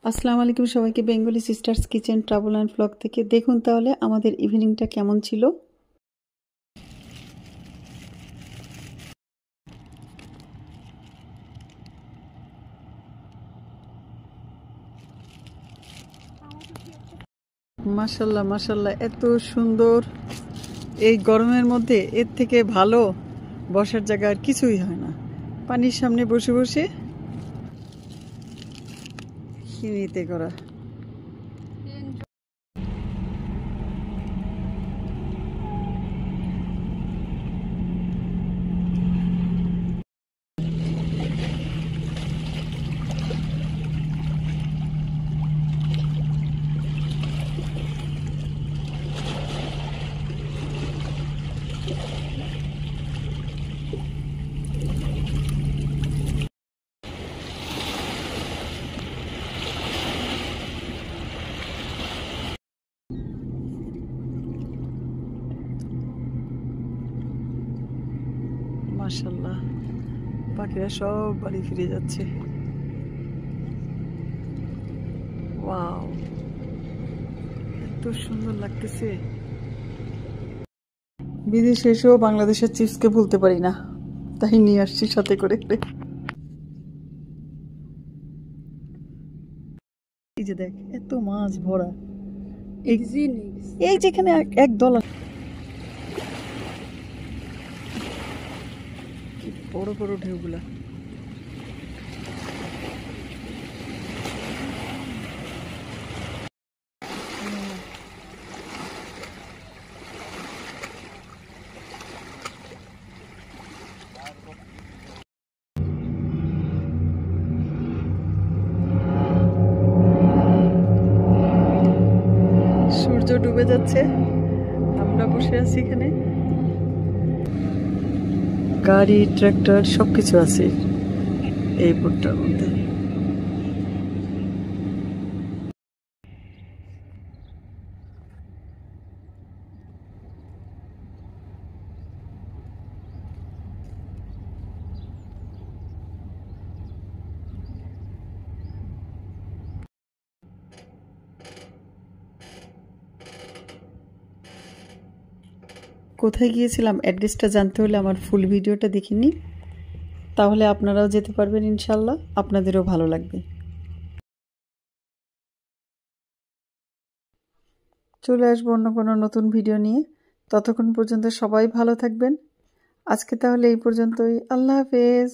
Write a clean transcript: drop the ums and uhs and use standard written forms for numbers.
আসসালামু আলাইকুম সবাইকে Bengali sisters kitchen travel and blog থেকে দেখুন তাহলে আমাদের ইভিনিংটা কেমন ছিল। মাশাল্লাহ মাশাল্লাহ, এত সুন্দর। এই গরমের মধ্যে এর থেকে ভালো বসার জায়গা আর কিছুই হয় না। পানির সামনে বসে বসে খিনিতে করা। মাশাল্লাহ, পাখিরা সব বাড়ি ফিরে যাচ্ছে। ওয়াও, এত সুন্দর লাগতেছে। বিদেশে এসেও বাংলাদেশের চিপসকে ভুলতে পারি না, তাই নিয়ে আসছি সাথে করে। এই যে দেখ, এত মাছ ভরা। এই যেখানে এক দল কি বড় বড় ঢেউগুলা। সূর্য ডুবে যাচ্ছে, আমরা বসে আছি এখানে। গাড়ি ট্রাক্টর সবকিছু আছে এই বোটটার মধ্যে। কোথায় গিয়েছিলাম অ্যাড্রেসটা জানতে হলে আমার ফুল ভিডিওটা দেখে নিন, তাহলে আপনারাও যেতে পারবেন ইনশাল্লাহ, আপনাদেরও ভালো লাগবে। চলে আসবো অন্য কোনো নতুন ভিডিও নিয়ে। ততক্ষণ পর্যন্ত সবাই ভালো থাকবেন। আজকে তাহলে এই পর্যন্তই। আল্লাহ হাফেজ।